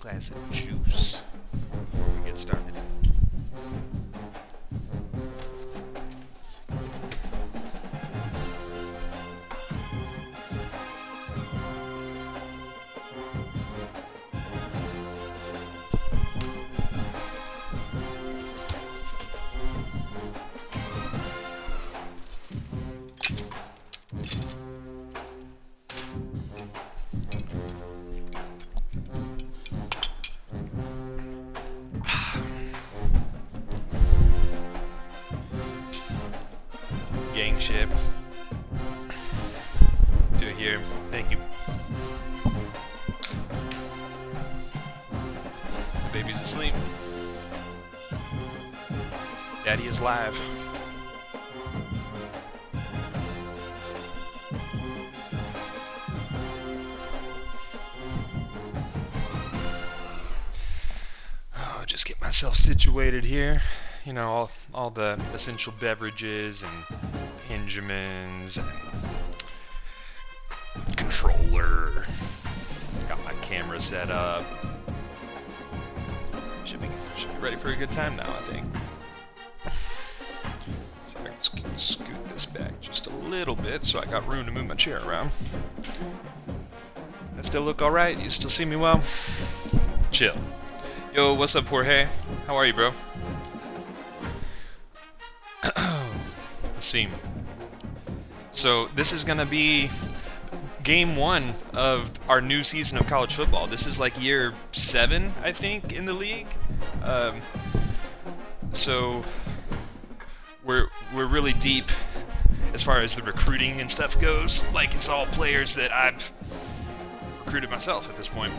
glass of juice before we get started. Gang ship. Do it here. Thank you. The baby's asleep. Daddy is live. Oh, just get myself situated here. You know, all the essential beverages and Benjamins and controller. Got my camera set up. Should be ready for a good time now, I think. So I can scoot this back just a little bit so I got room to move my chair around. I still look alright? You still see me well? Chill. Yo, what's up, Jorge? How are you, bro? Let's see. So this is going to be game 1 of our new season of college football. This is like year 7, I think, in the league. So we're really deep as far as the recruiting and stuff goes. Like, it's all players that I've recruited myself at this point,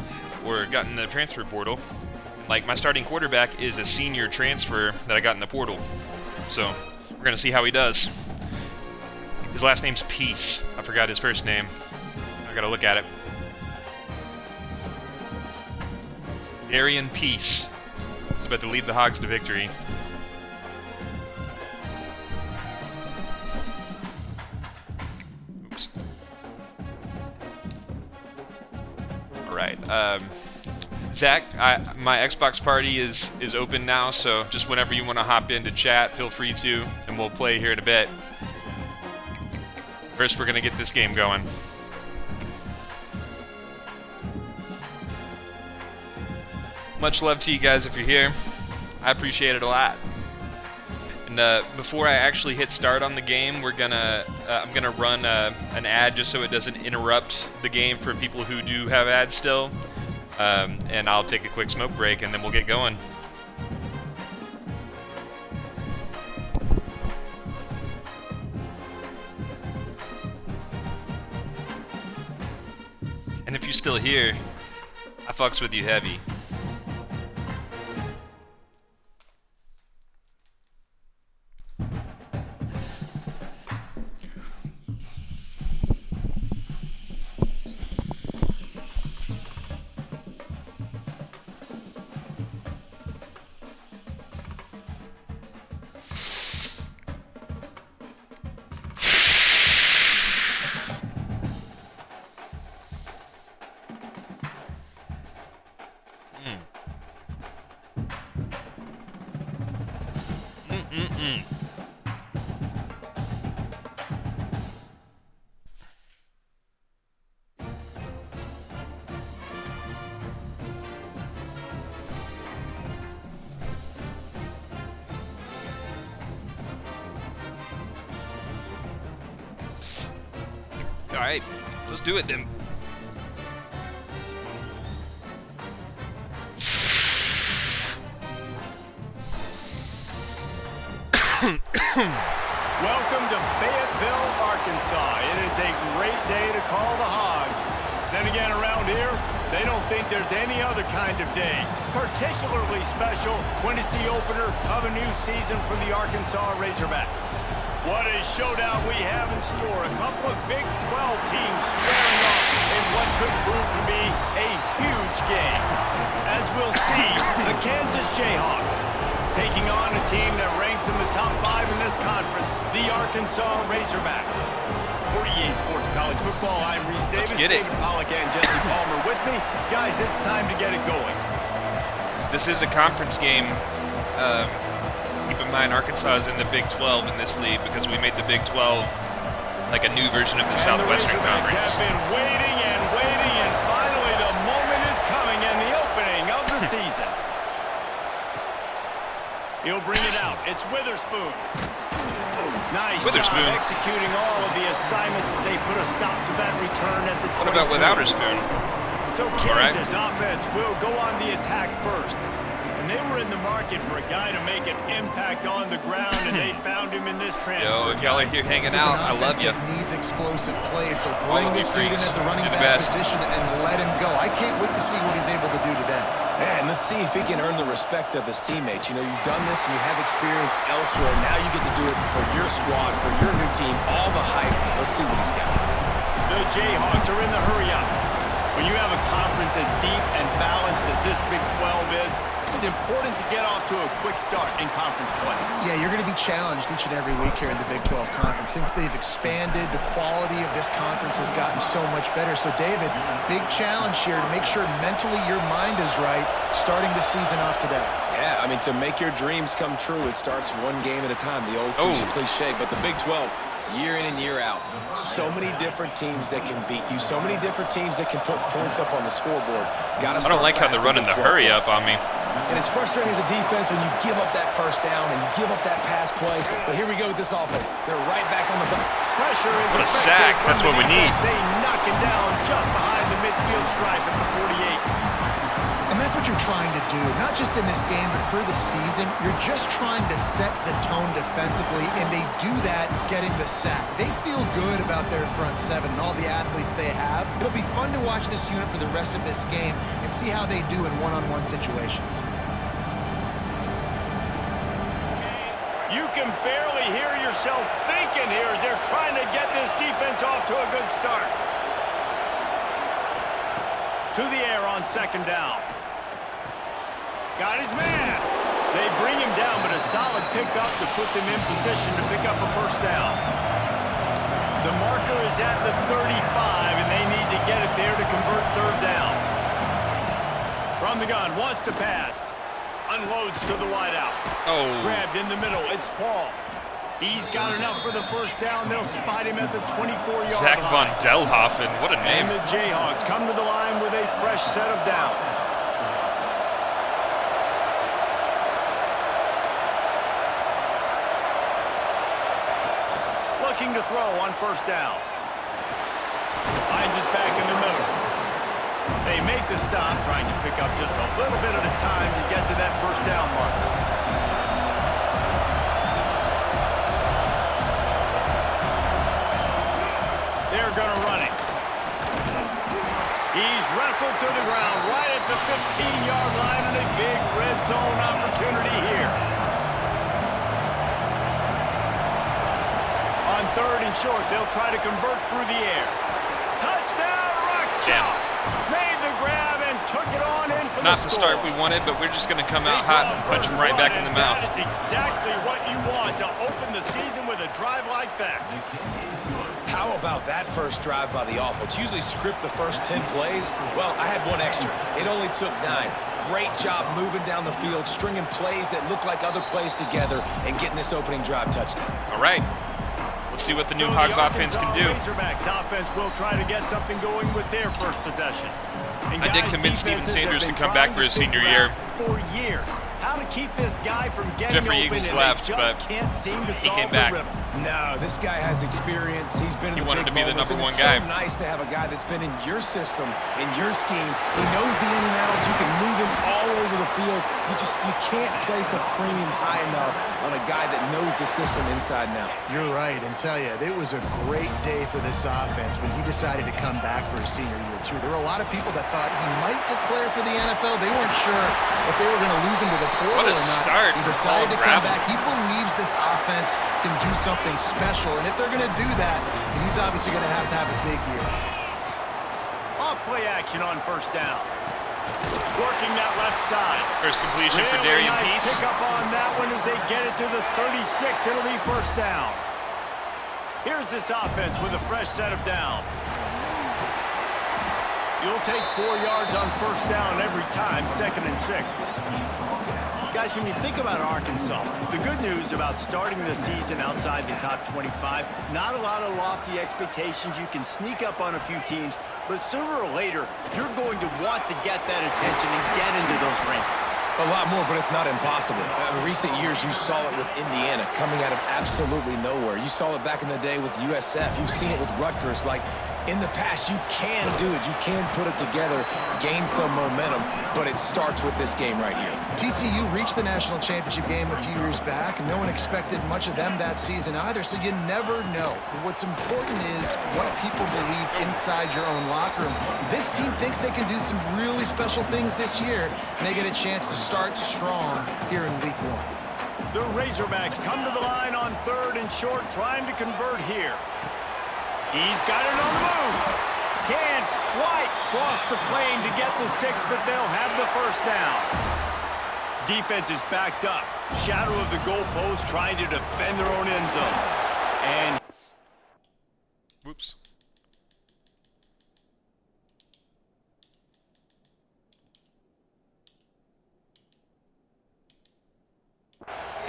or gotten the transfer portal. Like, my starting quarterback is a senior transfer that I got in the portal. So we're going to see how he does. His last name's Peace. I forgot his first name. I gotta look at it. Darian Peace. He's about to lead the Hogs to victory. Oops. Alright, Zach, my Xbox party is open now, so just whenever you want to hop in to chat, feel free to, and we'll play here in a bit. First, we're going to get this game going. Much love to you guys if you're here. I appreciate it a lot. And before I actually hit start on the game, I'm gonna run an ad just so it doesn't interrupt the game for people who do have ads still. And I'll take a quick smoke break, and then we'll get going. And if you're still here, I fucks with you heavy. Alright, let's do it then. Welcome to Fayetteville, Arkansas. It is a great day to call the Hogs. Then again, around here, they don't think there's any other kind of day. Particularly special when it's the opener of a new season for the Arkansas Razorbacks. What a showdown we have in store. A couple of Big 12 teams squaring off in what could prove to be a huge game. As we'll see, the Kansas Jayhawks taking on a team that ranks in the top 5 in this conference, the Arkansas Razorbacks. For EA Sports College Football, I'm Reese Davis, David Pollack, and Jesse Palmer with me. Guys, it's time to get it going. This is a conference game. Keep in mind, Arkansas is in the Big 12 in this league because we made the Big 12 like a new version of the Southwestern Conference. Have been waiting, and finally the moment is coming and the opening of the season. He'll bring it out. It's Witherspoon. Nice Witherspoon. job executing all of the assignments as they put a stop to that return at the 22. What about without her spoon? So Kansas offense will go on the attack first. And they were in the market for a guy to make an impact on the ground, and they found him in this transfer. Yo, if y'all are here hanging out, I love you. Needs explosive play, so bring this dude in freaks. at the running You're the back best. position and let him go. I can't wait to see what he's able to do today. Yeah, and let's see if he can earn the respect of his teammates. You know, you've done this and you have experience elsewhere. Now you get to do it for your squad, for your new team, all the hype. Let's see what he's got. The Jayhawks are in the hurry-up. When you have a conference as deep and balanced as this Big 12 is, it's important to get off to a quick start in conference play. Yeah, you're going to be challenged each and every week here in the Big 12 Conference. Since they've expanded, the quality of this conference has gotten so much better. So, David, big challenge here to make sure mentally your mind is right starting the season off today. Yeah, I mean, to make your dreams come true, it starts one game at a time. The old cliche, but the Big 12, year in and year out, so many different teams that can beat you, so many different teams that can put points up on the scoreboard. I don't like how they're running the hurry up on me. And it's frustrating as a defense when you give up that first down and you give up that pass play. But here we go with this offense. They're right back on the back. Pressure is What a sack. That's what we need. They knock him down just behind the midfield stripe at the 48. And that's what you're trying to do, not just in this game, but for the season. You're just trying to set the tone defensively, and they do that getting the sack. They feel good about their front seven and all the athletes they have. It'll be fun to watch this unit for the rest of this game and see how they do in one-on-one situations. You can barely hear yourself thinking here as they're trying to get this defense off to a good start. To the air on second down. Got his man. They bring him down, but a solid pickup to put them in position to pick up a first down. The marker is at the 35, and they need to get it there to convert third down. From the gun, wants to pass. Unloads to the wideout. Oh. Grabbed in the middle. It's Paul. He's got enough for the first down. They'll spot him at the 24-yard line. Zach Von Delhoffen, what a name. And the Jayhawks come to the line with a fresh set of downs. Looking to throw on first down. Finds his back in the middle. They make the stop, trying to pick up just a little bit at a time to get to that first down marker. They're going to run it. He's wrestled to the ground right at the 15-yard line, and a big red zone opportunity here. On third and short, they'll try to convert through the air. Touchdown, Rock Chalk! Made the grab and took it on in for Not the the score. start we wanted, but we're just going to come out hot and punch him right back in the mouth. That is exactly what you want to open the season with a drive like that. How about that first drive by the offense? Usually script the first 10 plays. Well, I had one extra. It only took 9. Great job moving down the field, stringing plays that look like other plays together, and getting this opening drive touchdown. All right. Let's see what the new Hogs offense can do. Razorbacks offense will try to get something going with their first possession. And I did guys, convince Steven defenses Sanders have to been come back trying for his to senior figure year. out for years how to keep this guy from getting Jeffrey open, Eagles and left, they but just can't seem to he solve came the back. rhythm. No, this guy has experience. He's been in He the wanted big to be the moments, number and one it's guy. so nice to have a guy that's been in your system, in your scheme. He knows the in and outs. You can move him all over the field. You can't place a premium high enough on a guy that knows the system inside and out. You're right, and tell you, it was a great day for this offense when he decided to come back for his senior year, too. There were a lot of people that thought he might declare for the NFL. They weren't sure if they were going to lose him to the portal What a or not. start He for decided Paul to come Gravel. back. He believes this offense can do something special, and if they're going to do that, he's obviously going to have a big year. Off play action on first down. Working that left side. First completion for Really Darian nice Peace. pick up on that one as they get it to the 36. It'll be first down. Here's this offense with a fresh set of downs. You'll take 4 yards on first down every time, 2nd and 6. Guys, when you think about Arkansas, the good news about starting the season outside the top 25, not a lot of lofty expectations. You can sneak up on a few teams, but sooner or later, you're going to want to get that attention and get into those rankings. A lot more, but it's not impossible. In recent years, you saw it with Indiana coming out of absolutely nowhere. You saw it back in the day with USF. You've seen it with Rutgers. Like, in the past, you can do it. You can put it together, gain some momentum, but it starts with this game right here. TCU reached the national championship game a few years back, and no one expected much of them that season either, so you never know. What's important is what people believe inside your own locker room. This team thinks they can do some really special things this year, and they get a chance to start strong here in week 1. The Razorbacks come to the line on 3rd and short, trying to convert here. He's got it on the move. Can White cross the plane to get the 6, but they'll have the first down. Defense is backed up. Shadow of the goalpost trying to defend their own end zone. And Whoops.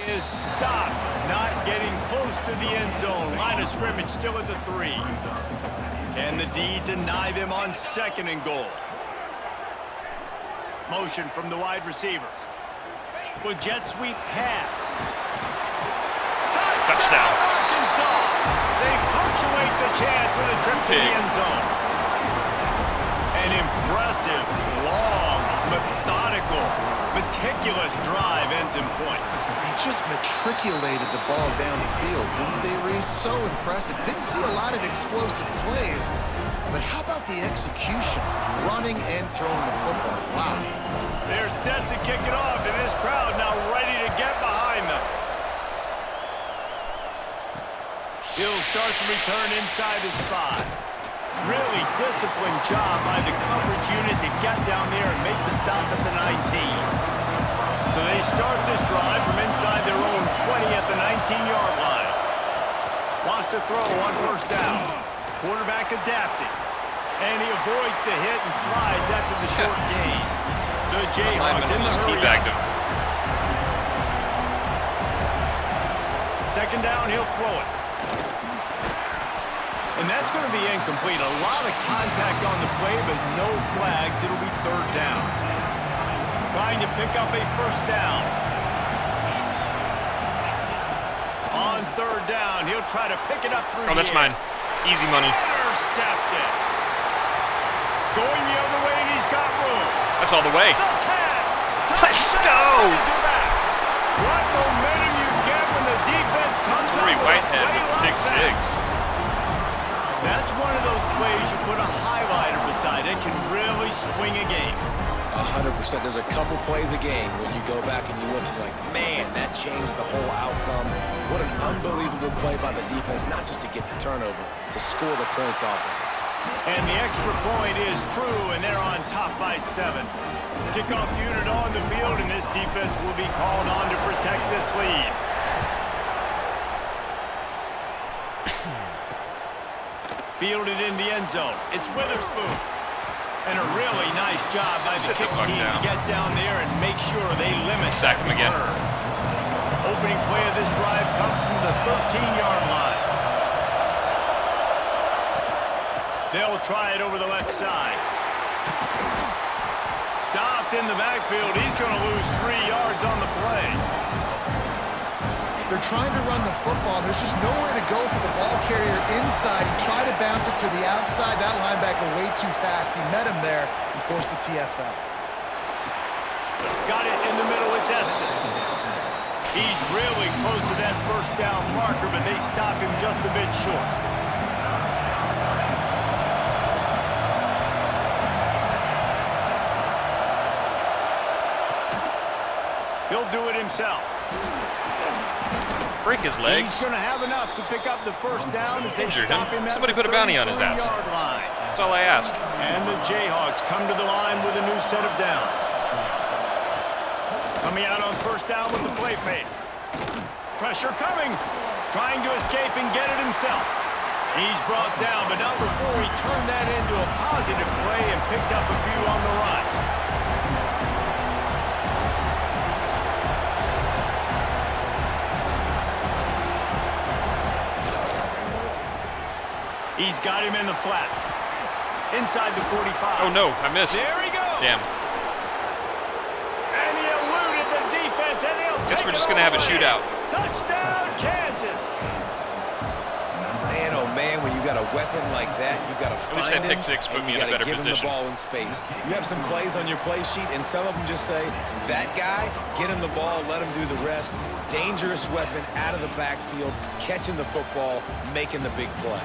is stopped, not getting close to the end zone. Line of scrimmage still at the 3. Can the D deny them on 2nd and goal? Motion from the wide receiver. With jet sweep pass. Touchdown. Arkansas! They punctuate the chance with a trip to the end zone. An impressive, long, methodical, meticulous drive ends in points. They just matriculated the ball down the field, didn't they, Reese? So impressive. Didn't see a lot of explosive plays, but how about the execution? Running and throwing the football. Wow. They're set to kick it off, and this crowd now ready to get behind them. He'll start to return inside his spot. Really disciplined job by the coverage unit to get down there and make the stop at the 19. So they start this drive from inside their own 20 at the 19-yard line. Wants to throw on first down. Quarterback adapting. And he avoids the hit and slides after the short gain. The Jayhawks in the hurry. 2nd down, he'll throw it. And that's going to be incomplete. A lot of contact on the play, but no flags. It'll be 3rd down. Trying to pick up a first down. On 3rd down, he'll try to pick it up through the air. Oh, that's mine. Easy money. Intercepted. Going the other way, and he's got room. That's all the way. The tag. Let's go. What momentum you get when the defense comes up Torrey with a Whitehead play with like pick that. 6. That's one of those plays you put a highlighter beside it, can really swing a game. 100%. There's a couple plays a game when you go back and you look and you're like, man, that changed the whole outcome. What an unbelievable play by the defense, not just to get the turnover, to score the points off of it. And the extra point is true, and they're on top by 7. Kickoff unit on the field, and this defense will be called on to protect this lead. Fielded in the end zone. It's Witherspoon. And a really nice job by the kick team to get down there and make sure they limit Sack him again. Opening play of this drive comes from the 13-yard line. They'll try it over the left side. Stopped in the backfield. He's going to lose 3 yards on the play. They're trying to run the football. There's just nowhere to go for the ball carrier inside. He tried to bounce it to the outside. That linebacker way too fast. He met him there and forced the TFL. Got it in the middle. It's Estes. He's really close to that first down marker, but they stop him just a bit short. He'll do it himself. Break his legs. He's going to have enough to pick up the first down as they stop him at Somebody the put a bounty on his ass. 34-yard line. That's all I ask. And the Jayhawks come to the line with a new set of downs. Coming out on first down with the play fake. Pressure coming. Trying to escape and get it himself. He's brought down, but not before he turned that into a positive play and picked up a few on the run. He's got him in the flat. Inside the 45. Oh, no, I missed. There he goes. Damn. And he eluded the defense, and he'll Guess take we're it just going to have a all the way. shootout. Touchdown, Kansas. Man, oh man, when you got a weapon like that, you got to At least find that pick him, six put and me you in a gotta better give him the position. ball in space. You have some plays on your play sheet, and some of them just say, that guy, get him the ball, let him do the rest. Dangerous weapon out of the backfield, catching the football, making the big play.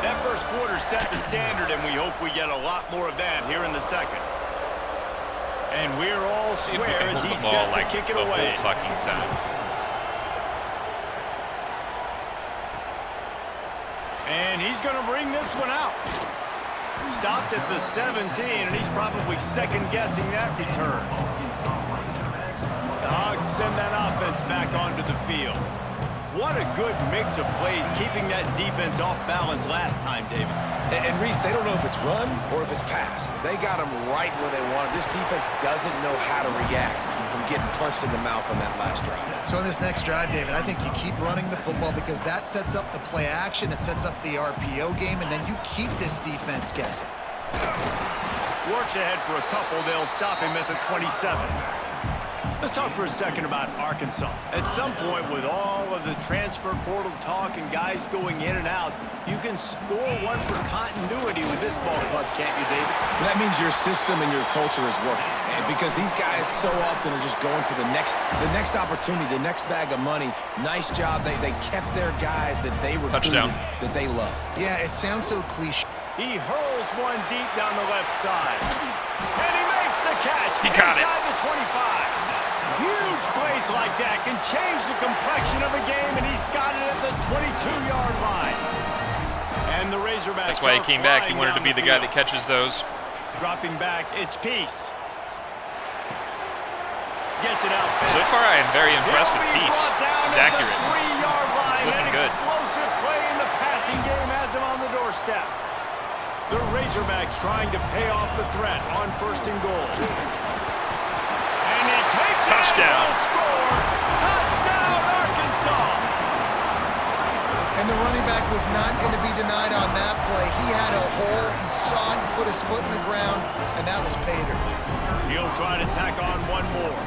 That first quarter set the standard, and we hope we get a lot more of that here in the second. And we're all See if we square can as hold he's the ball set to like kick it the away. whole fucking time. And he's going to bring this one out. Stopped at the 17, and he's probably second-guessing that return. The Hogs send that offense back onto the field. What a good mix of plays, keeping that defense off balance last time, David. And Reese, they don't know if it's run or if it's pass. They got them right where they want it. This defense doesn't know how to react from getting punched in the mouth on that last drive. So in this next drive, David, I think you keep running the football because that sets up the play action, it sets up the RPO game, and then you keep this defense guessing. Works ahead for a couple. They'll stop him at the 27. Let's talk for a second about Arkansas. At some point, with all of the transfer portal talk and guys going in and out, you can score one for continuity with this ball club, can't you, David? That means your system and your culture is working. And because these guys so often are just going for the next opportunity, the next bag of money. Nice job. They kept their guys that they recruited, Touchdown. that they love. Yeah, it sounds so cliche. He hurls one deep down the left side. And he makes the catch He caught it. inside the 25. Huge plays like that can change the complexion of a game, and he's got it at the 22-yard line. And the Razorbacks That's why he are came back. He flying wanted to down be the the guy field. that catches those. Dropping back, it's Peace. Gets it out fast. So far, I am very impressed with He'll be Peace. brought down He's at accurate. The 3-yard line. He's looking An good. explosive play in the passing game has him on the doorstep. The Razorbacks trying to pay off the threat on 1st and goal. And he takes Touchdown. it. Score. Touchdown, Arkansas. And the running back was not going to be denied on that play. He had a hole, he saw it, he put his foot in the ground, and that was pay dirt. He'll try to tack on one more.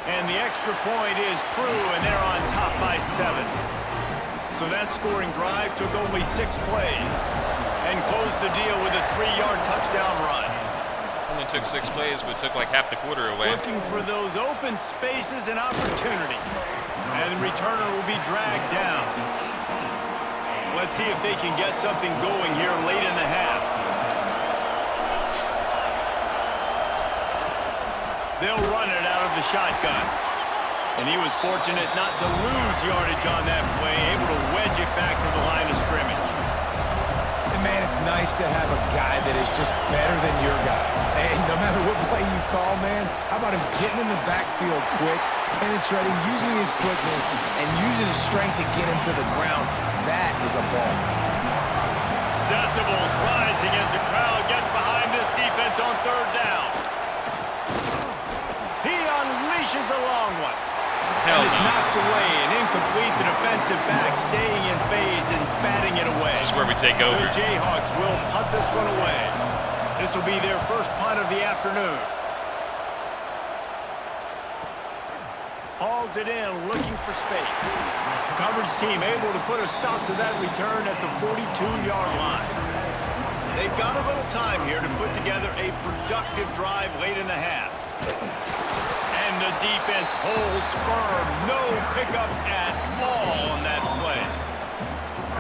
And the extra point is true, and they're on top by 7. So that scoring drive took only 6 plays and closed the deal with a 3-yard touchdown run. Only took 6 plays, but took like half the quarter away. Looking for those open spaces and opportunity. And the returner will be dragged down. Let's see if they can get something going here late in the half. They'll run it out of the shotgun. And he was fortunate not to lose yardage on that play, able to wedge it back to the line of scrimmage. And man, it's nice to have a guy that is just better than your guys. And no matter what play you call, man, how about him getting in the backfield quick, penetrating, using his quickness, and using his strength to get him to the ground. That is a ball. Decibels rising as the crowd gets behind this defense on 3rd down. He unleashes a long one. Hell And is no. knocked away and incomplete. The defensive back staying in phase and batting it away. This is where we take over. The Jayhawks will punt this one away. This will be their first punt of the afternoon. Hauls it in, looking for space. Coverage team able to put a stop to that return at the 42-yard line. They've got a little time here to put together a productive drive late in the half. And the defense holds firm. No pickup at all on that play.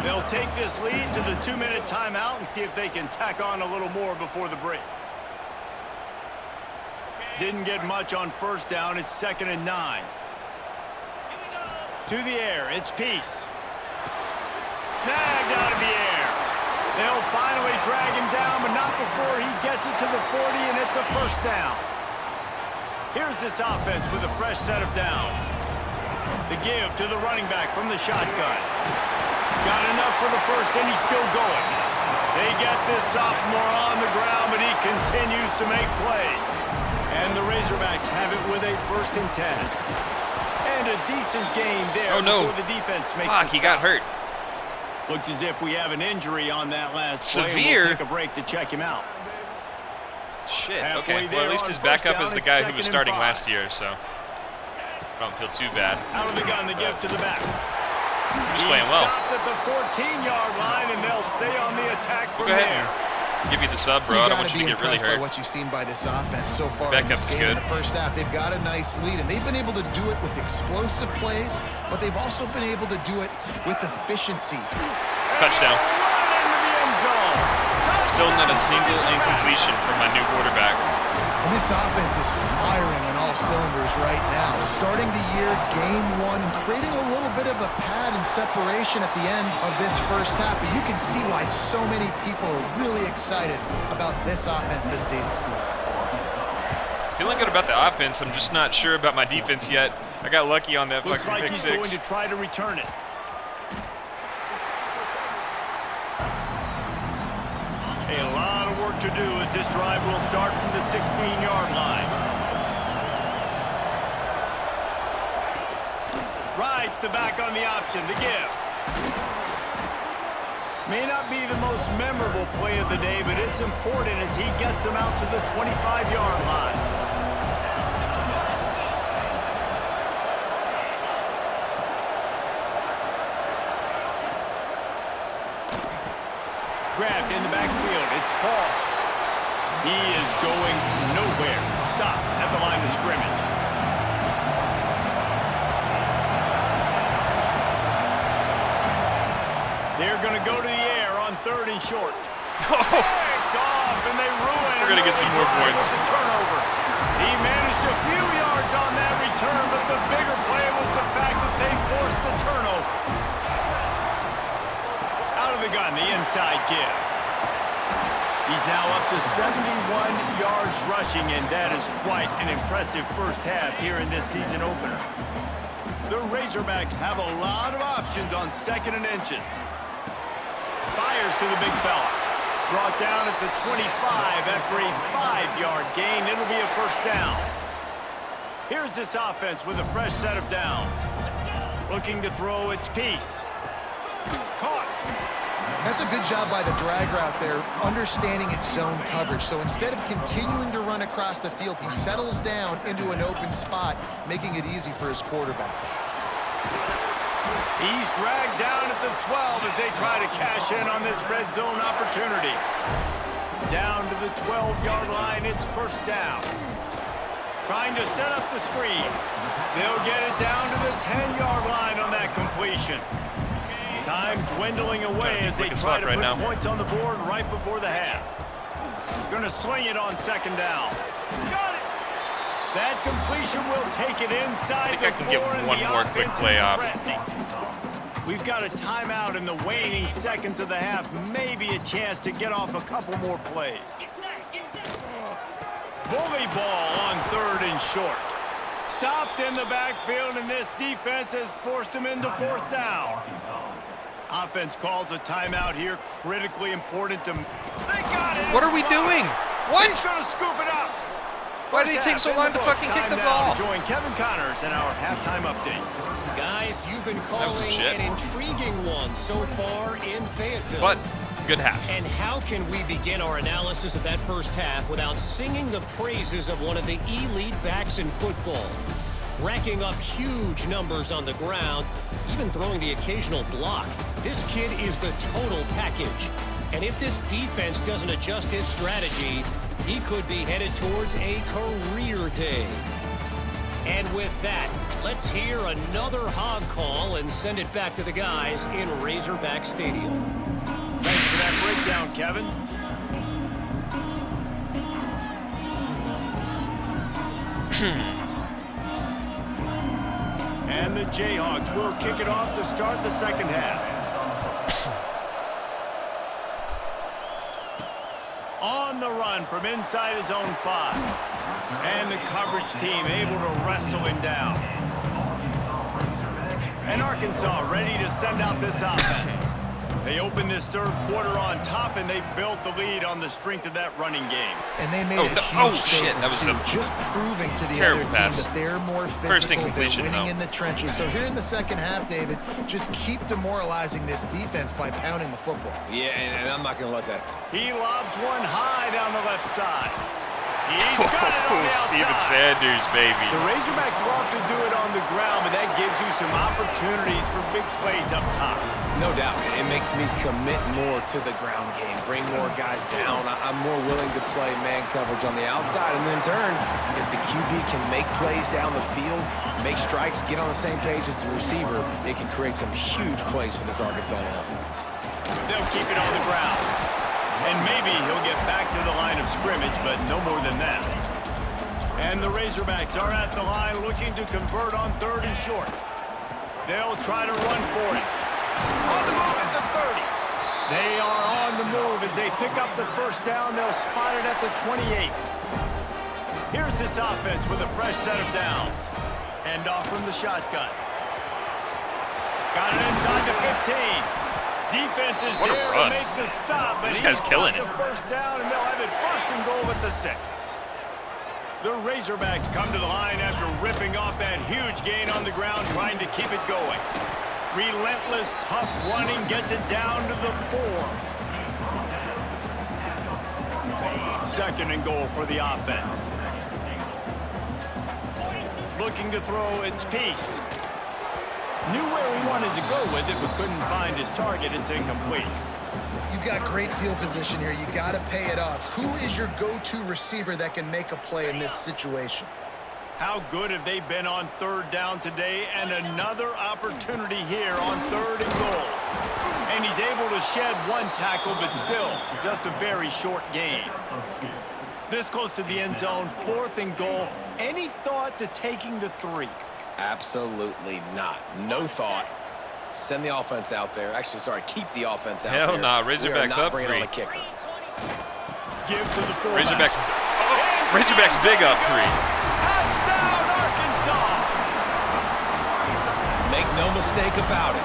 They'll take this lead to the 2-minute timeout and see if they can tack on a little more before the break. Didn't get much on 1st down. It's 2nd and 9. To the air, it's Peace. Snagged out of the air. They'll finally drag him down, but not before he gets it to the 40, and it's a 1st down. Here's this offense with a fresh set of downs. The give to the running back from the shotgun. Got enough for the first, and he's still going. They get this sophomore on the ground, but he continues to make plays. And the Razorbacks have it with a 1st and 10. And a decent gain there before the defense makes he got hurt. Looks as if we have an injury on that last play. Severe. We'll take a break to check him out. Shit, okay. Well, at least his backup is the guy who was starting last year, so don't feel too bad. Out of the gun to give to the back. He's playing well. Stopped at the 14-yard line, and they'll stay on the attack from Go ahead there. Give you the sub, bro. I don't want you to get really hurt. By what you've seen by this offense so far in Backup's this game good. in the first half. They've got a nice lead, and they've been able to do it with explosive plays, but they've also been able to do it with efficiency. Touchdown. Into the end zone. Still not a single incompletion from my new quarterback. And this offense is firing on all cylinders right now. Starting the year, game 1, creating a little bit of a pad and separation at the end of this first half. But you can see why so many people are really excited about this offense this season. Feeling good about the offense. I'm just not sure about my defense yet. I got lucky on that Looks fucking like pick he's 6. going to try to return it. A lot of work to do as this drive will start from the 16-yard line. Rides the back on the option to give. May not be the most memorable play of the day, but it's important as he gets them out to the 25-yard line. Grabbed in the backfield. It's Paul. He is going nowhere. Stop at the line of scrimmage. They're going to go to the air on 3rd and short. Picked off, and they ruin. We're going to get some more points. Turnover. He managed a few yards on that return, but the bigger play was the fact that they forced the turnover. Out of the gun, the inside give. He's now up to 71 yards rushing, and that is quite an impressive first half here in this season opener. The Razorbacks have a lot of options on 2nd and inches. Fires to the big fella. Brought down at the 25 after a 5-yard gain. It'll be a 1st down. Here's this offense with a fresh set of downs. Looking to throw its piece. Caught. That's a good job by the drag route there, understanding its zone coverage. So instead of continuing to run across the field, he settles down into an open spot, making it easy for his quarterback. He's dragged down at the 12 as they try to cash in on this red zone opportunity. Down to the 12-yard line, it's 1st down. Trying to set up the screen. They'll get it down to the 10-yard line on that completion. Time dwindling away as they try to put points on the board right before the half. Going to sling it on 2nd down. Got it! That completion will take it inside the 4. I think I can get one more quick play off. We've got a timeout in the waning seconds of the half. Maybe a chance to get off a couple more plays. Bully ball on 3rd and short. Stopped in the backfield, and this defense has forced him into 4th down. Offense calls a timeout here. Critically important to... They got it! What are we doing? What? He's going to scoop it up. Why did it take so long to fucking kick the ball? Join Kevin Connors in our halftime update. Guys, you've been calling an intriguing one so far in Fayetteville. But good half. And how can we begin our analysis of that first half without singing the praises of one of the elite backs in football? Racking up huge numbers on the ground, even throwing the occasional block. This kid is the total package. And if this defense doesn't adjust its strategy, he could be headed towards a career day. And with that, let's hear another hog call and send it back to the guys in Razorback Stadium. Thanks for that breakdown, Kevin. And the Jayhawks will kick it off to start the 2nd half. On the run from inside his own 5. And the coverage team able to wrestle him down. And Arkansas ready to send out this offense. They opened this third quarter on top, and they built the lead on the strength of that running game. And they made a huge shit, that was too, a just proving to the other team that they're more physical, they're winning in the trenches. So here in the second half, David, just keep demoralizing this defense by pounding the football. Yeah, and I'm not going to let that. He lobs one high down the left side. He's got it on the Steven outside. Sanders, baby. The Razorbacks love to do it on the ground, but that gives you some opportunities for big plays up top. No doubt. It makes me commit more to the ground game, bring more guys down. I'm more willing to play man coverage on the outside. And then in turn, if the QB can make plays down the field, make strikes, get on the same page as the receiver, it can create some huge plays for this Arkansas offense. They'll keep it on the ground. And maybe he'll get back to the line of scrimmage, but no more than that. And the Razorbacks are at the line looking to convert on third and short. They'll try to run for it. On the move at the 30. They are on the move as they pick up the first down. They'll spot it at the 28. Here's this offense with a fresh set of downs. Hand off from the shotgun. Got it inside the 15. Defense is there to make the stop, but this guy's killing it. The first down, and they'll have it first and goal at the 6. The Razorbacks come to the line after ripping off that huge gain on the ground, trying to keep it going. Relentless, tough running gets it down to the 4. Second and goal for the offense. Looking to throw its piece. Knew where he wanted to go with it, but couldn't find his target. It's incomplete. You've got great field position here. You got to pay it off. Who is your go-to receiver that can make a play in this situation? How good have they been on third down today? And another opportunity here on third and goal. And he's able to shed one tackle, but still, just a very short gain. This close to the end zone, fourth and goal. Any thought to taking the 3? Absolutely not. No thought. Send the offense out there. Actually, sorry, keep the offense out there. Hell nah, Razorbacks up 3. Give to the fullback. Razorbacks big up 3. Touchdown, Arkansas! Make no mistake about it.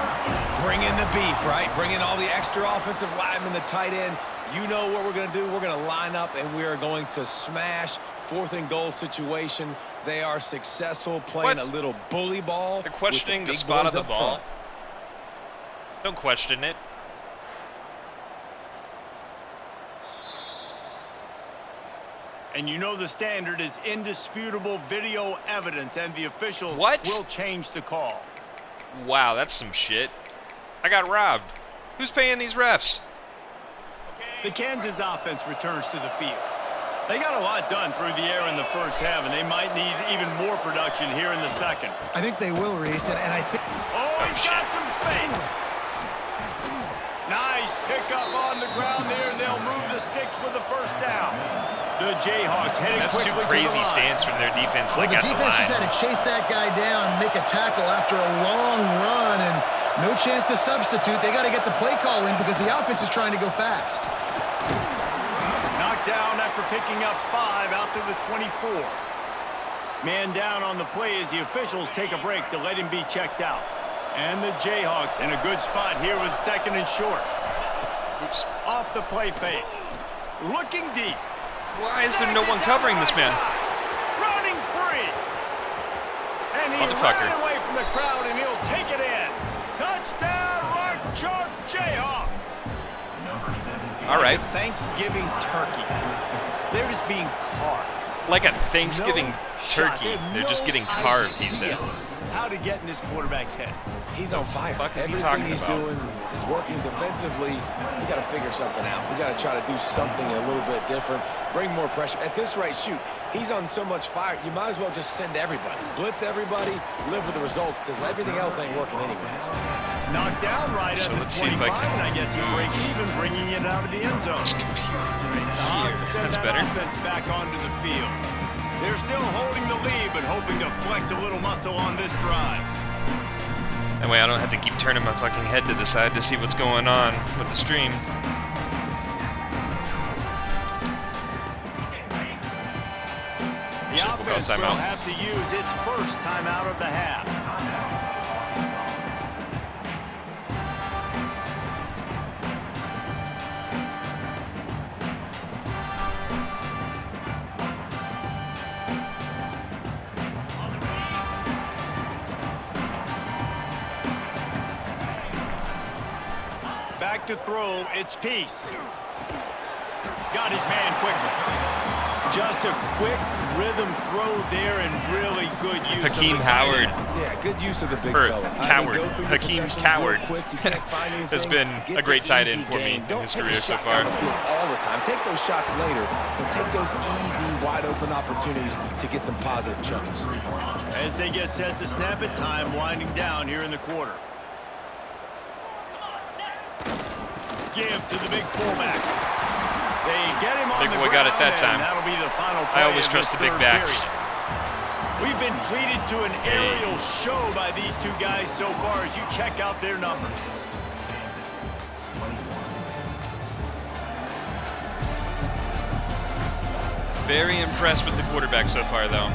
Bring in the beef, right? Bring in all the extra offensive linemen, the tight end. You know what we're going to do. We're going to line up, and we are going to smash fourth and goal situation. They are successful playing a little bully ball. They're questioning the spot of the ball. Don't question it. And you know the standard is indisputable video evidence, and the officials will change the call. Wow, that's some shit. I got robbed. Who's paying these refs? The Kansas offense returns to the field. They got a lot done through the air in the first half, and they might need even more production here in the second. I think they will, Reese, and I think... Oh, he's got some space. Nice pickup on the ground there, and they'll move the sticks with the first down. The Jayhawks heading quickly to the line. That's two crazy stands from their defense. Well, the defense just had to chase that guy down, make a tackle after a long run, and no chance to substitute. They got to get the play call in because the offense is trying to go fast. Knocked down after picking up 5 out to the 24. Man down on the play as the officials take a break to let him be checked out. And the Jayhawks in a good spot here with second and short. Oops. Off the play fake. Looking deep. Why is there no one covering this man? Running free. And he ran away from the crowd, and he'll take it in. Touchdown, Rock Chalk Jayhawk. All right. Like a Thanksgiving turkey. They're just being carved. Like a Thanksgiving turkey. They're just getting carved, he said. How to get in this quarterback's head. He's on fire. Everything he's doing is working defensively. We got to figure something out. We got to try to do something a little bit different. Bring more pressure. At this rate, shoot, he's on so much fire, you might as well just send everybody. Blitz everybody, live with the results, because everything else ain't working anyways. Knocked down right at the 25, and I guess he breaks even, bringing it out of the end zone. That's better. Offense back onto the field. They're still holding the lead, but hoping to flex a little muscle on this drive. That way I don't have to keep turning my fucking head to the side to see what's going on with the stream. timeout. will have to use its first timeout of the half. Back to throw, it's Peace. Got his man quickly. Just a quick rhythm throw there and really good use Hakeem of the Howard. Yeah, good use of the big Or fella. Coward. Go through your Hakeem progressions Coward real quick. You can't find anything, has been get a great the tight easy end for me gain. in Don't his take career a so shot far. down the field all the time. Take those shots later, but take those easy, wide-open opportunities to get some positive chunks. As they get set to snap it, time winding down here in the quarter. Give to the big fullback. They get him on Big the boy got it ground, that time. and that'll be the final play I always of trust this the big third backs. period. We've been treated to an aerial show by these two guys so far as you check out their numbers. Very impressed with the quarterback so far, though.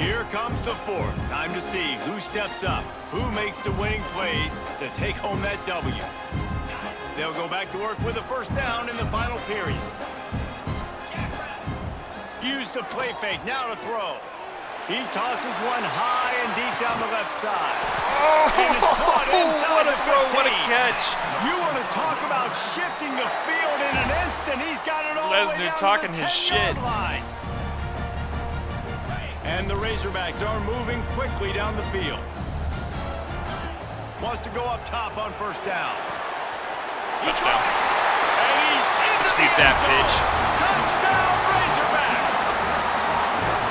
Here comes the fourth. Time to see who steps up, who makes the winning plays to take home that W. They'll go back to work with a first down in the final period. Use the play fake, now to throw. He tosses one high and deep down the left side. And it's caught inside What a the throw, 15. what a catch. You want to talk about shifting the field in an instant. He's got it all the way Lesnar down talking to the his 10-yard shit. line. And the Razorbacks are moving quickly down the field. Wants to go up top on first down. Touchdown. And he's into Dispute the end that, zone. bitch. Touchdown, Razorbacks.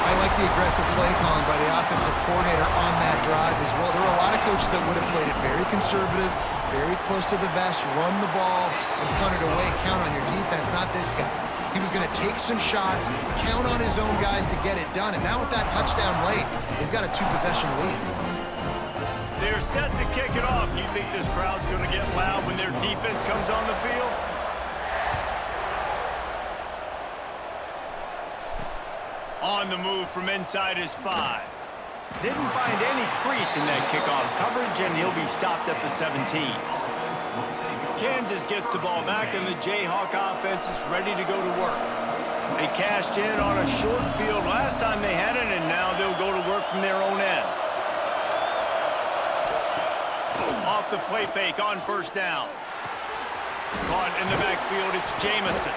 I like the aggressive play calling by the offensive coordinator on that drive as well. There were a lot of coaches that would have played it very conservative, very close to the vest, run the ball, and punt it away. Count on your defense, not this guy. He was going to take some shots, count on his own guys to get it done. And now with that touchdown late, they've got a two-possession lead. They're set to kick it off. You think this crowd's going to get loud when their defense comes on the field? On the move from inside his 5. Didn't find any crease in that kickoff coverage, and he'll be stopped at the 17. Kansas gets the ball back, and the Jayhawk offense is ready to go to work. They cashed in on a short field last time they had it, and now they'll go to work from their own end. Off the play fake on first down. Caught in the backfield, it's Jamison.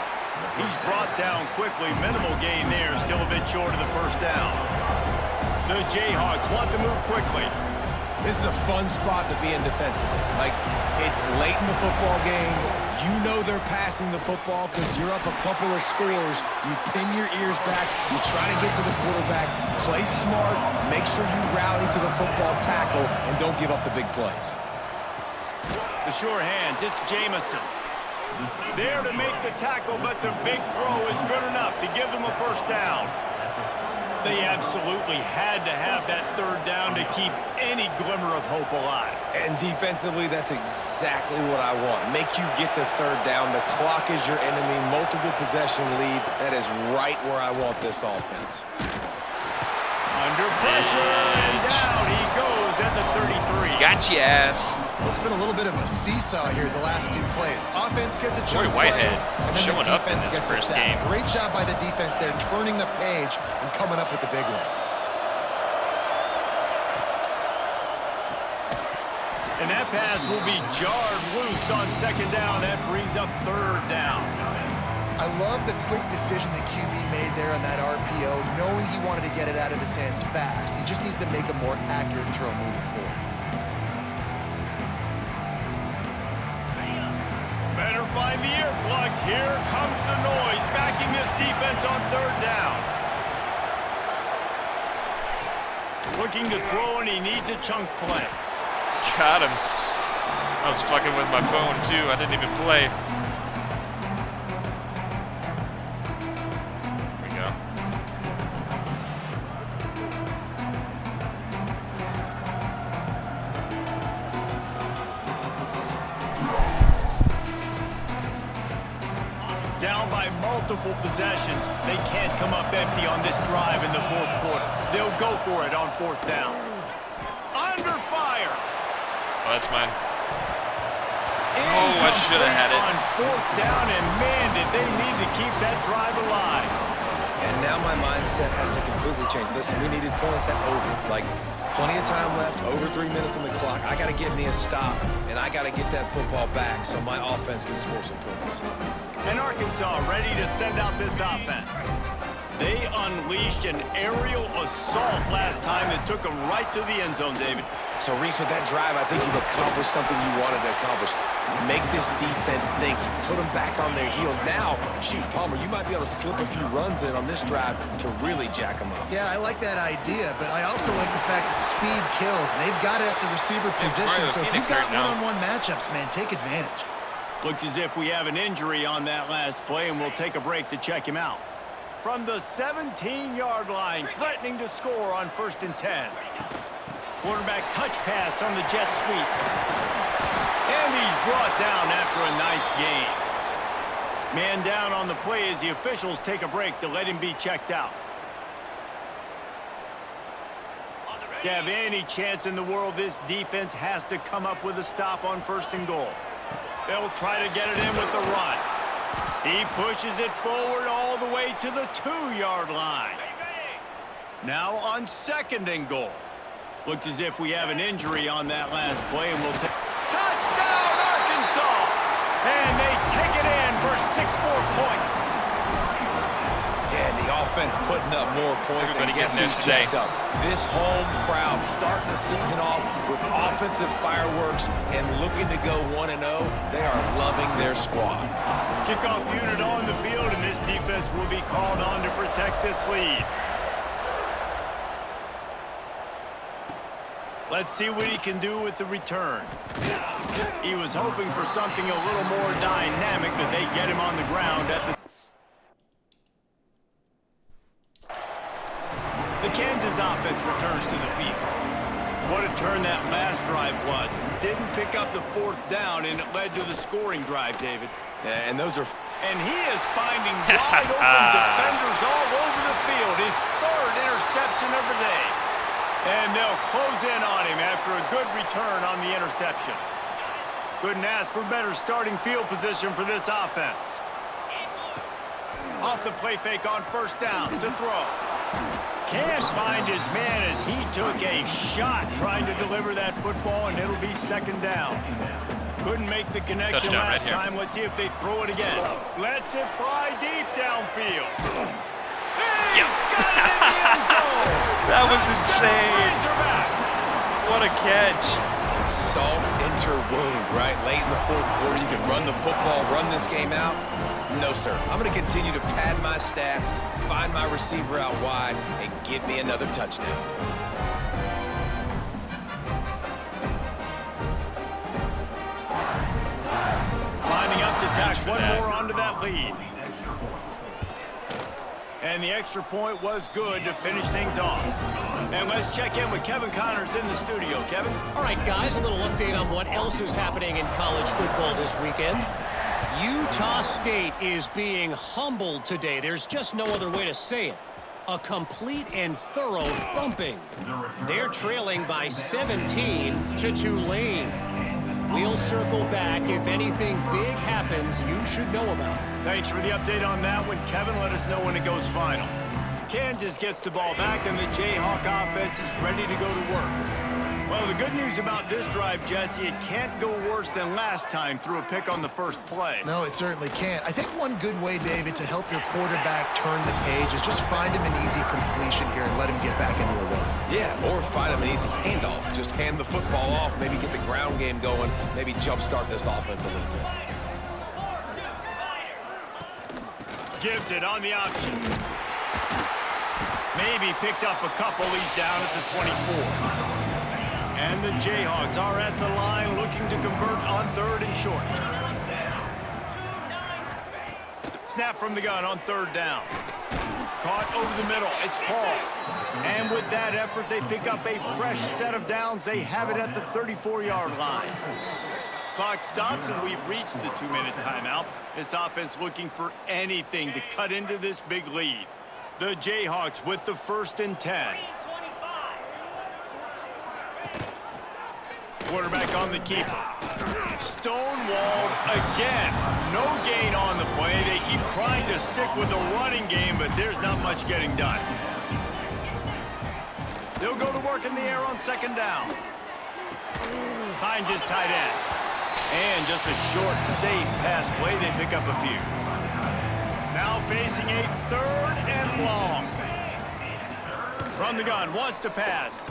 He's brought down quickly. Minimal gain there, still a bit short of the first down. The Jayhawks want to move quickly. This is a fun spot to be in defensively. Like, it's late in the football game. You know they're passing the football because you're up a couple of scores. You pin your ears back. You try to get to the quarterback. Play smart. Make sure you rally to the football tackle and don't give up the big plays. The sure hands, it's Jamison. There to make the tackle, but the big throw is good enough to give them a first down. They absolutely had to have that third down to keep any glimmer of hope alive. And defensively, that's exactly what I want. Make you get the third down. The clock is your enemy. Multiple possession lead. That is right where I want this offense. Under pressure, and down he goes at the 33. Got your ass. It's been a little bit of a seesaw here the last two plays. Offense gets a jump Corey Whitehead play, and then showing the up in defense this gets a first sack. game. Great job by the defense there, turning the page and coming up with the big one. And that pass will be jarred loose on second down. That brings up third down. I love the quick decision the QB made there on that RPO, knowing he wanted to get it out of his hands fast. He just needs to make a more accurate throw moving forward. Better find the earplugs. Here comes the noise, backing this defense on third down. Looking to throw, and he needs a chunk play. Got him. I was fucking with my phone, too. I didn't even play. Here we go. Down by multiple. multiple possessions. They can't come up empty on this drive in the fourth quarter. They'll go for it on fourth down. Under fire. Oh, that's mine. Oh, I should have had it. On fourth down, and man, did they need to keep that drive alive. And now my mindset has to completely change. Listen, we needed points. That's over. Like, plenty of time left, over 3 minutes on the clock. I got to get me a stop, and I got to get that football back so my offense can score some points. And Arkansas ready to send out this offense. They unleashed an aerial assault last time that took them right to the end zone, David. So, Reese, with that drive, I think you've accomplished something you wanted to accomplish. Make this defense think. Put them back on their heels. Now, shoot, Palmer, you might be able to slip a few runs in on this drive to really jack them up. Yeah, I like that idea, but I also like the fact that speed kills, and they've got it at the receiver position. So if you've got one-on-one matchups, man, take advantage. Looks as if we have an injury on that last play, and we'll take a break to check him out. From the 17-yard line, threatening to score on 1st and 10. Quarterback touch pass on the jet sweep. And he's brought down after a nice gain. Man down on the play as the officials take a break to let him be checked out. To have any chance in the world, this defense has to come up with a stop on 1st and goal. They'll try to get it in with the run. He pushes it forward all the way to the 2-yard line. Now on 2nd and goal. Looks as if we have an injury on that last play, and we'll take... Touchdown, Arkansas! And they take it in for 6 more points. Yeah, and the offense putting up more points. Everybody and guess who's today. jacked up? This home crowd starting the season off with offensive fireworks and looking to go 1-0. They are loving their squad. Kickoff unit on the field, and this defense will be called on to protect this lead. Let's see what he can do with the return. He was hoping for something a little more dynamic, but they get him on the ground at the... The Kansas offense returns to the field. What a turn that last drive was. Didn't pick up the 4th down, and it led to the scoring drive, David. Yeah, and those are... And he is finding wide open defenders all over the field. His 3rd interception of the day. And they'll close in on him after a good return on the interception. Couldn't ask for better starting field position for this offense. Off the play fake on 1st down to throw. Can't find his man as he took a shot trying to deliver that football, and it'll be 2nd down. Couldn't make the connection Touchdown last right here. time. Let's see if they throw it again. Lets it fly deep downfield. He's got it in the end zone. That was insane. Razorbacks. What a catch. Salt into wound, right? Late in the 4th quarter, you can run the football, run this game out. No, sir. I'm going to continue to pad my stats, find my receiver out wide, and get me another touchdown. Lining up to tack one more onto that lead. And the extra point was good to finish things off. And let's check in with Kevin Connors in the studio. Kevin? All right, guys, a little update on what else is happening in college football this weekend. Utah State is being humbled today. There's just no other way to say it. A complete and thorough thumping. They're trailing by 17 to Tulane. We'll circle back. If anything big happens, you should know about. Thanks for the update on that one, Kevin. Let us know when it goes final. Kansas gets the ball back, and the Jayhawk offense is ready to go to work. Well, the good news about this drive, Jesse, it can't go worse than last time through a pick on the 1st play. No, it certainly can't. I think one good way, David, to help your quarterback turn the page is just find him an easy completion here and let him get back into a run. Yeah, or find him an easy handoff. Just hand the football off, maybe get the ground game going, maybe jumpstart this offense a little bit. Gives it on the option. Maybe picked up a couple. He's down at the 24. And the Jayhawks are at the line looking to convert on 3rd and short. Snap from the gun on 3rd down. Caught over the middle. It's Paul. And with that effort, they pick up a fresh set of downs. They have it at the 34-yard line. Clock stops, and we've reached the 2-minute timeout. This offense looking for anything to cut into this big lead. The Jayhawks with the 1st and 10. Quarterback on the keeper. Stonewalled again. No gain on the play. They keep trying to stick with the running game, but there's not much getting done. They'll go to work in the air on 2nd down. Finds his tight end. And just a short, safe pass play. They pick up a few. Now facing a 3rd and long. From the gun, wants to pass.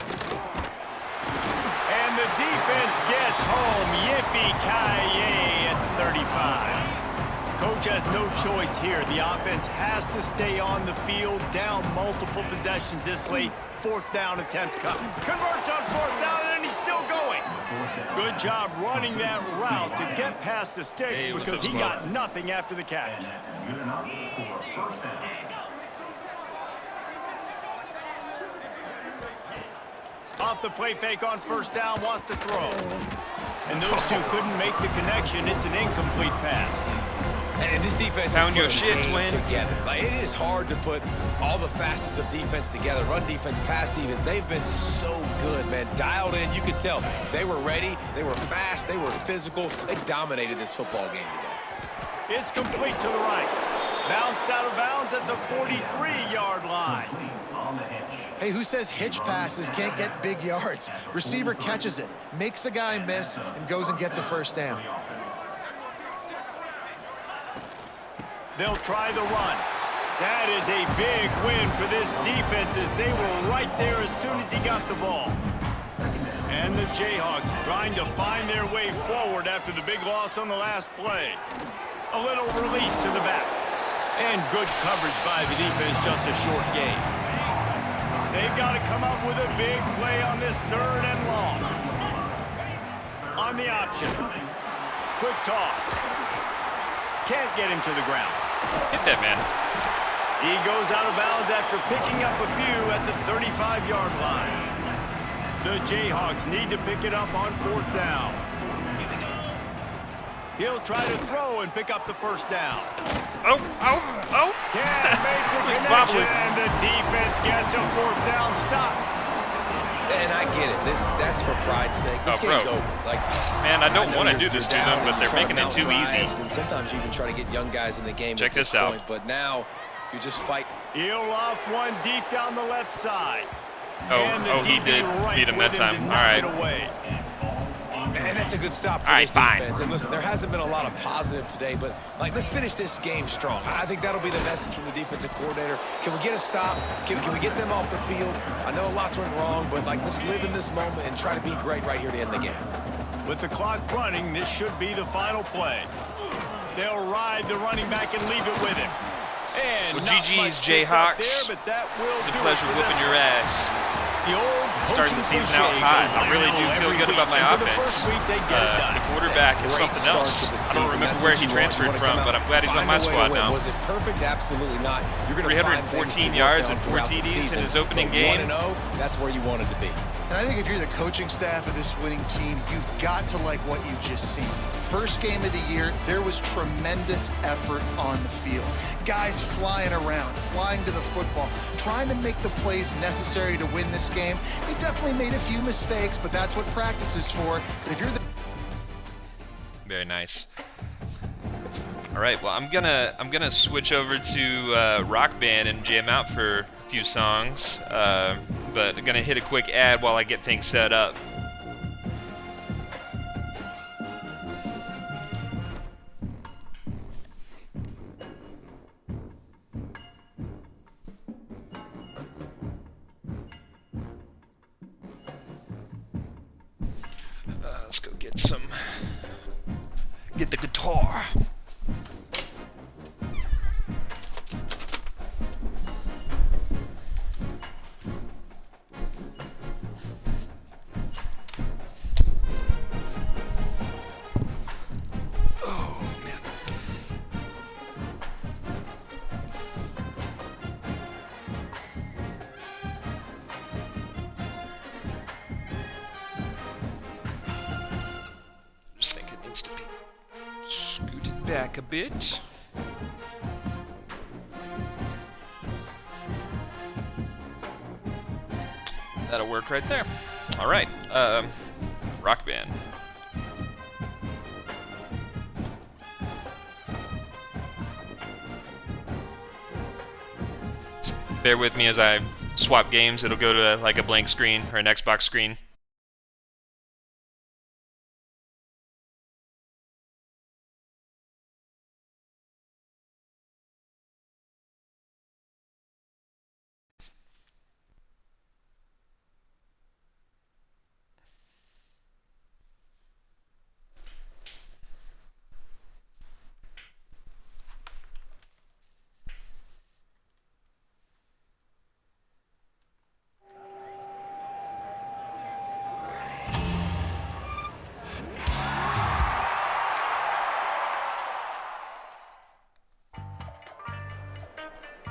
And the defense gets home. Yippee-ki-yay at the 35. Coach has no choice here. The offense has to stay on the field, down multiple possessions this late. 4th down attempt coming. Converts on 4th down, and he's still going. Good job running that route to get past the sticks because he got nothing after the catch. Off the play fake on 1st down, wants to throw. And those two couldn't make the connection. It's an incomplete pass. And this defense Pound is your putting shit, a game twin. together. Like, it is hard to put all the facets of defense together. Run defense, pass defense. They've been so good, man. Dialed in. You could tell they were ready. They were fast. They were physical. They dominated this football game today. It's complete to the right. Bounced out of bounds at the 43-yard line. Hey, who says hitch passes can't get big yards? Receiver catches it, makes a guy miss, and goes and gets a 1st down. They'll try the run. That is a big win for this defense as they were right there as soon as he got the ball. And the Jayhawks trying to find their way forward after the big loss on the last play. A little release to the back. And good coverage by the defense, just a short gain. They've got to come up with a big play on this 3rd and long. On the option. Quick toss. Can't get him to the ground. Hit that man. He goes out of bounds after picking up a few at the 35-yard line. The Jayhawks need to pick it up on 4th down. He'll try to throw and pick up the 1st down. Oh. Can't make the connection, and the defense gets a 4th down stop. And I get it. That's for pride's sake. This game's over. Like, man, I don't want to you're do this to down them, but and they're you're trying making to it too mount easy. drives, and sometimes you even try to get young guys in the game. Check at this this out. point, but now you just fight. He'll off one deep down the left side. He did beat him that time. All right. And that's a good stop for this defense. And listen, there hasn't been a lot of positive today, but like, let's finish this game strong. I think that'll be the message from the defensive coordinator. Can we get a stop? Can we get them off the field? I know lots went wrong, but like, let's live in this moment and try to be great right here to end the game. With the clock running, this should be the final play. They'll ride the running back and leave it with him. And well, not GG's much pick up Jayhawks. there, but that will It's a do pleasure it for whooping this your one. ass. The old Starting the season out hot. I really do feel good about my offense. The quarterback is something else. I don't remember where he transferred from, but I'm glad he's on my squad now. Was it perfect? Absolutely not. You're going to 314 yards and 4 TDs in his opening game. 1-0, that's where you wanted to be. And I think if you're the coaching staff of this winning team, you've got to like what you've just seen. First game of the year, there was tremendous effort on the field. Guys flying around, flying to the football, trying to make the plays necessary to win this game. They definitely made a few mistakes, but that's what practice is for. But if you're the Very nice. All right, well, I'm gonna switch over to Rock Band and jam out for a few songs, but I'm gonna hit a quick ad while I get things set up. Let's go get the guitar. Oh, man. Just thinking back a bit. That'll work right there. All right, Rock Band. Bear with me as I swap games. It'll go to like a blank screen or an Xbox screen